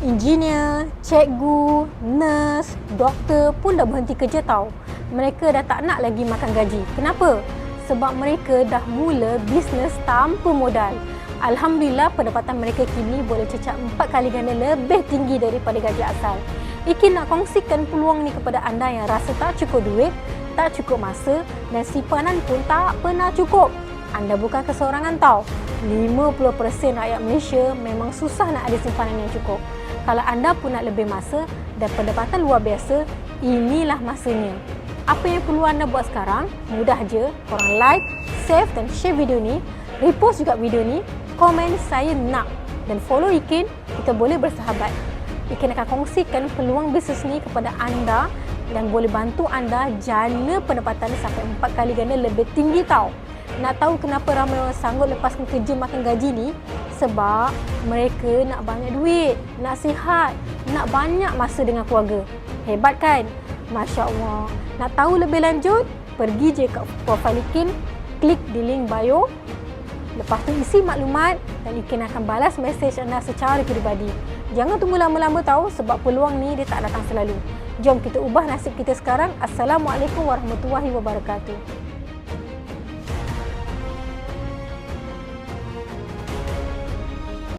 Engineer, cikgu, nurse, doktor pun dah berhenti kerja tau. Mereka dah tak nak lagi makan gaji. Kenapa? Sebab mereka dah mula bisnes tanpa modal. Alhamdulillah, pendapatan mereka kini boleh cecah 4 kali ganda lebih tinggi daripada gaji asal. Iki nak kongsikan peluang ni kepada anda yang rasa tak cukup duit, tak cukup masa dan simpanan pun tak pernah cukup. Anda bukan keseorangan tau. 50% rakyat Malaysia memang susah nak ada simpanan yang cukup. Kalau anda pun nak lebih masa dan pendapatan luar biasa, inilah masanya. Apa yang perlu anda buat sekarang? Mudah je. Korang like, save dan share video ni. Repost juga video ni. Komen saya nak. Dan follow Ikin, kita boleh bersahabat. Ikin akan kongsikan peluang bisnes ni kepada anda dan boleh bantu anda jana pendapatan sampai 4 kali ganda lebih tinggi tau. Nak tahu kenapa ramai orang sanggup lepaskan kerja makan gaji ni? Sebab mereka nak banyak duit, nak sihat, nak banyak masa dengan keluarga. Hebat kan? Masya Allah. Nak tahu lebih lanjut? Pergi je kat profil Ikin, klik di link bio. Lepas tu isi maklumat dan Ikin akan balas mesej anda secara peribadi. Jangan tunggu lama-lama tahu sebab peluang ni dia tak datang selalu. Jom kita ubah nasib kita sekarang. Assalamualaikum warahmatullahi wabarakatuh.